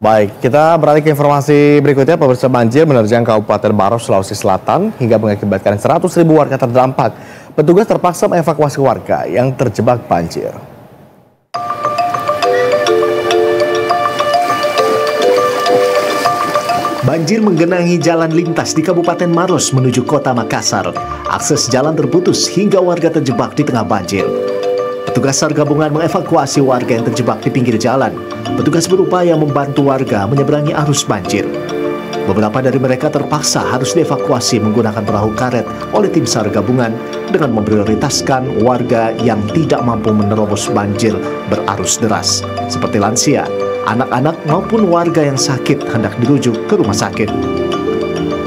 Baik, kita beralih ke informasi berikutnya. Pemirsa, banjir menerjang Kabupaten Maros, Sulawesi Selatan hingga mengakibatkan 100.000 warga terdampak. Petugas terpaksa mengevakuasi warga yang terjebak banjir. Banjir menggenangi jalan lintas di Kabupaten Maros menuju Kota Makassar. Akses jalan terputus hingga warga terjebak di tengah banjir. Petugas SAR gabungan mengevakuasi warga yang terjebak di pinggir jalan. Petugas berupaya membantu warga menyeberangi arus banjir. Beberapa dari mereka terpaksa harus dievakuasi menggunakan perahu karet oleh tim SAR gabungan dengan memprioritaskan warga yang tidak mampu menerobos banjir berarus deras, seperti lansia, anak-anak maupun warga yang sakit hendak dirujuk ke rumah sakit.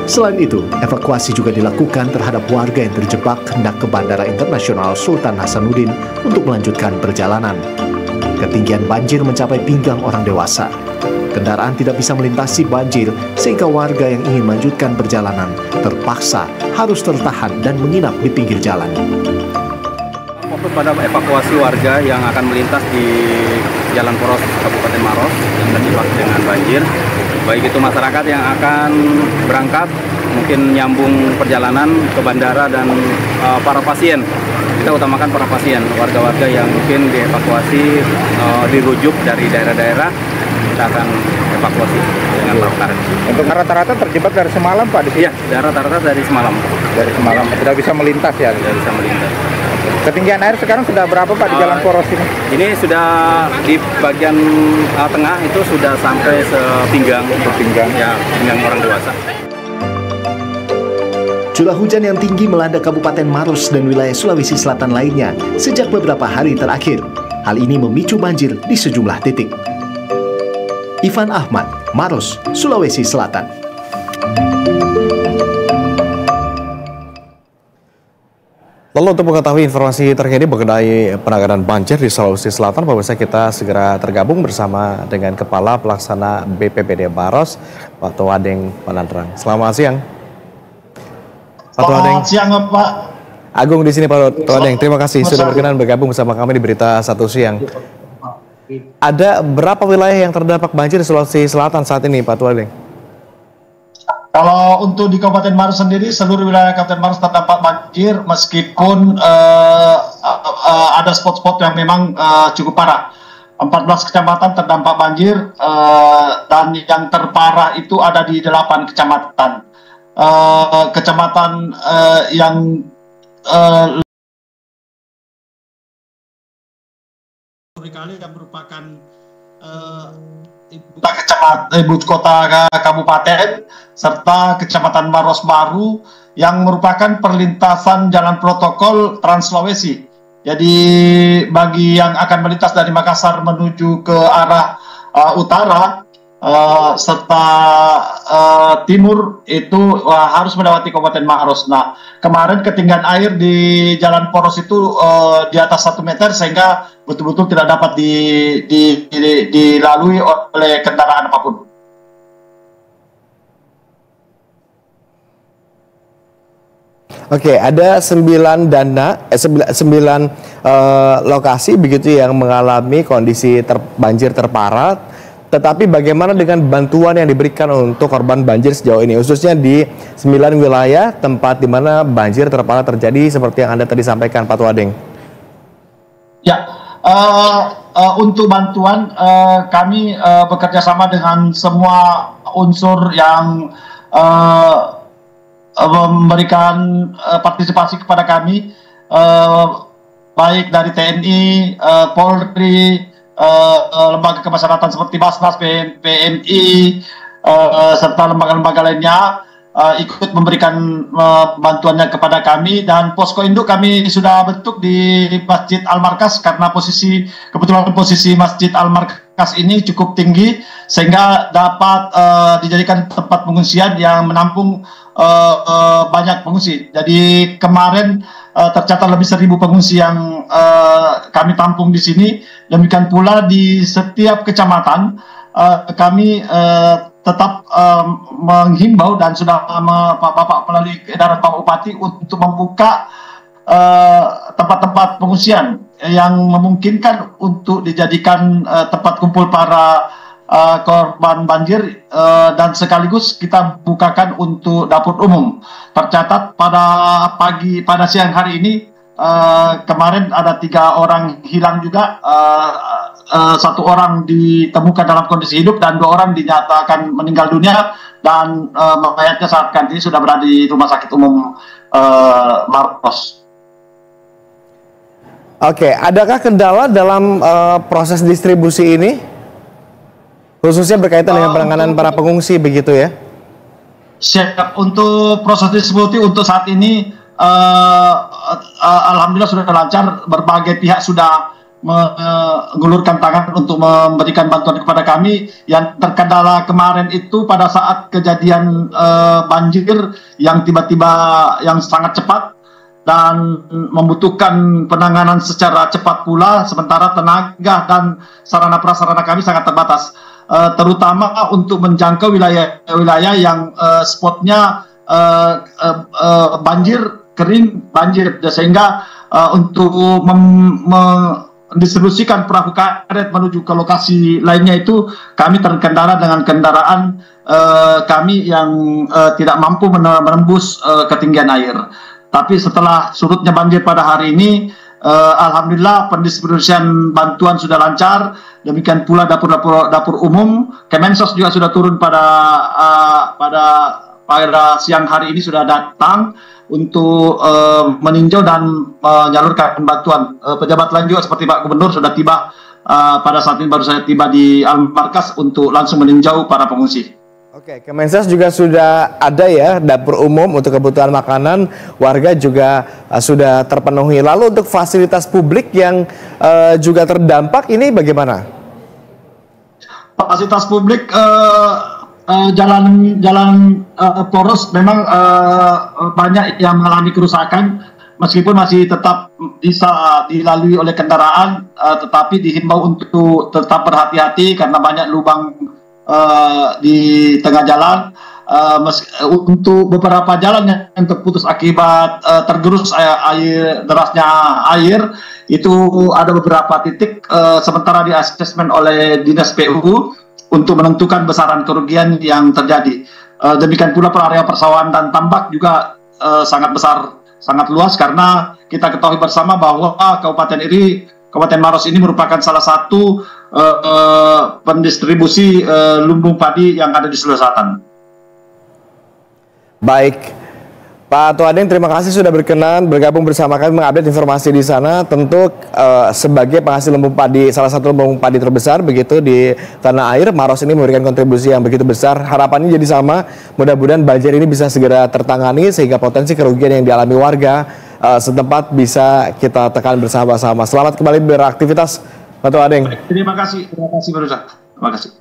Selain itu, evakuasi juga dilakukan terhadap warga yang terjebak hendak ke Bandara Internasional Sultan Hasanuddin untuk melanjutkan perjalanan. Ketinggian banjir mencapai pinggang orang dewasa. Kendaraan tidak bisa melintasi banjir sehingga warga yang ingin melanjutkan perjalanan terpaksa harus tertahan dan menginap di pinggir jalan. Fokus pada evakuasi warga yang akan melintas di Jalan Poros Kabupaten Maros yang terjebak dengan banjir. Baik itu masyarakat yang akan berangkat, mungkin nyambung perjalanan ke bandara, dan para pasien. Kita utamakan para pasien, warga-warga yang mungkin dievakuasi, dirujuk dari daerah-daerah, kita akan evakuasi dengan perahu karet. Untuk rata-rata terjebak dari semalam, Pak? Iya, rata-rata dari semalam. Dari semalam, tidak bisa melintas ya? Tidak bisa melintas. Ketinggian air sekarang sudah berapa, Pak, di Jalan Poros ini? Ini sudah di bagian tengah itu sudah sampai sepinggang. Ya, pinggang orang dewasa. Curah hujan yang tinggi melanda Kabupaten Maros dan wilayah Sulawesi Selatan lainnya sejak beberapa hari terakhir. Hal ini memicu banjir di sejumlah titik. Ivan Ahmad, Maros, Sulawesi Selatan. Lalu untuk mengetahui informasi terkini mengenai penanganan banjir di Sulawesi Selatan, pemirsa, kita segera tergabung bersama dengan Kepala Pelaksana BPBD Maros, Pak Towadeng Panandrang. Selamat siang. Pak Towadeng. Selamat siang, Pak. Agung di sini, Pak Towadeng. Terima kasih sudah berkenan bergabung bersama kami di Berita Satu Siang. Ada berapa wilayah yang terdampak banjir di Sulawesi Selatan saat ini, Pak Towadeng? Kalau untuk di Kabupaten Maros sendiri, seluruh wilayah Kabupaten Maros terdampak banjir, meskipun ada spot-spot yang memang cukup parah. 14 kecamatan terdampak banjir, dan yang terparah itu ada di 8 kecamatan. Kecamatan yang yang merupakan ibu kota kabupaten, serta Kecamatan Maros Baru yang merupakan perlintasan jalan protokol Trans Sulawesi. Jadi bagi yang akan melintas dari Makassar menuju ke arah utara serta timur itu harus melewati Kabupaten Maros. Nah, kemarin ketinggian air di Jalan Poros itu di atas 1 meter sehingga betul-betul tidak dapat dilalui oleh kendaraan apapun. Oke, ada 9 lokasi begitu yang mengalami kondisi banjir terparah. Tetapi bagaimana dengan bantuan yang diberikan untuk korban banjir sejauh ini, khususnya di 9 wilayah tempat di mana banjir terparah terjadi seperti yang Anda tadi sampaikan, Pak Towadeng? Ya, untuk bantuan kami bekerja sama dengan semua unsur yang memberikan partisipasi kepada kami, baik dari TNI, Polri, lembaga kemasyarakatan seperti Basnas, PMI, serta lembaga-lembaga lainnya ikut memberikan bantuannya kepada kami. Dan posko induk kami sudah bentuk di Masjid Al-Markas karena kebetulan posisi Masjid Al-Markas ini cukup tinggi sehingga dapat dijadikan tempat pengungsian yang menampung banyak pengungsi. Jadi kemarin tercatat lebih 1.000 pengungsi yang kami tampung di sini. Demikian pula di setiap kecamatan kami tetap menghimbau dan sudah Bapak melalui edaran Pak Bupati untuk membuka tempat-tempat pengungsian yang memungkinkan untuk dijadikan tempat kumpul para korban banjir dan sekaligus kita bukakan untuk dapur umum. Tercatat pada siang hari ini kemarin ada 3 orang hilang juga, 1 orang ditemukan dalam kondisi hidup dan 2 orang dinyatakan meninggal dunia, dan mayatnya saat ini sudah berada di Rumah Sakit Umum Maros. Oke, adakah kendala dalam proses distribusi ini? Khususnya berkaitan dengan penanganan para pengungsi begitu ya? Siap, untuk proses distribusi untuk saat ini alhamdulillah sudah lancar. Berbagai pihak sudah mengulurkan tangan untuk memberikan bantuan kepada kami. Yang terkendala kemarin itu pada saat kejadian banjir yang tiba-tiba yang sangat cepat dan membutuhkan penanganan secara cepat pula, sementara tenaga dan sarana prasarana kami sangat terbatas, terutama untuk menjangkau wilayah-wilayah yang spotnya kering banjir, sehingga untuk mendistribusikan perahu karet menuju ke lokasi lainnya itu kami terkendala dengan kendaraan kami yang tidak mampu menembus ketinggian air. Tapi setelah surutnya banjir pada hari ini, alhamdulillah pendistribusian bantuan sudah lancar. Demikian pula dapur umum. Kemensos juga sudah turun pada siang hari ini, sudah datang untuk meninjau dan menyalurkan bantuan. Pejabat lain juga seperti Pak Gubernur sudah tiba pada saat ini, baru saya tiba di Al-Markas untuk langsung meninjau para pengungsi. Oke, Kemensos juga sudah ada ya dapur umum untuk kebutuhan makanan, warga juga sudah terpenuhi. Lalu untuk fasilitas publik yang juga terdampak ini bagaimana? Fasilitas publik jalan poros memang banyak yang mengalami kerusakan, meskipun masih tetap bisa dilalui oleh kendaraan, tetapi dihimbau untuk tetap berhati-hati karena banyak lubang di tengah jalan. Untuk beberapa jalan yang terputus akibat tergerus derasnya air, itu ada beberapa titik sementara di asesmen oleh Dinas PU untuk menentukan besaran kerugian yang terjadi. Demikian pula area persawahan dan tambak juga sangat besar, sangat luas, karena kita ketahui bersama bahwa Kabupaten Maros ini merupakan salah satu pendistribusi lumbung padi yang ada di Sulawesi Selatan. Baik, Pak Tuadeng, terima kasih sudah berkenan bergabung bersama kami mengupdate informasi di sana. Tentu sebagai penghasil lumbung padi, salah satu lumbung padi terbesar begitu di tanah air, Maros ini memberikan kontribusi yang begitu besar. Harapannya jadi sama, mudah-mudahan banjir ini bisa segera tertangani sehingga potensi kerugian yang dialami warga setempat bisa kita tekan bersama-sama. Selamat kembali beraktivitas, Pak Tuadeng. Terima kasih Berusaha. Terima kasih.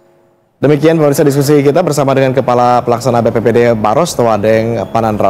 Demikian pemirsa diskusi kita bersama dengan Kepala Pelaksana BPPD Maros, Tuadeng Panandra.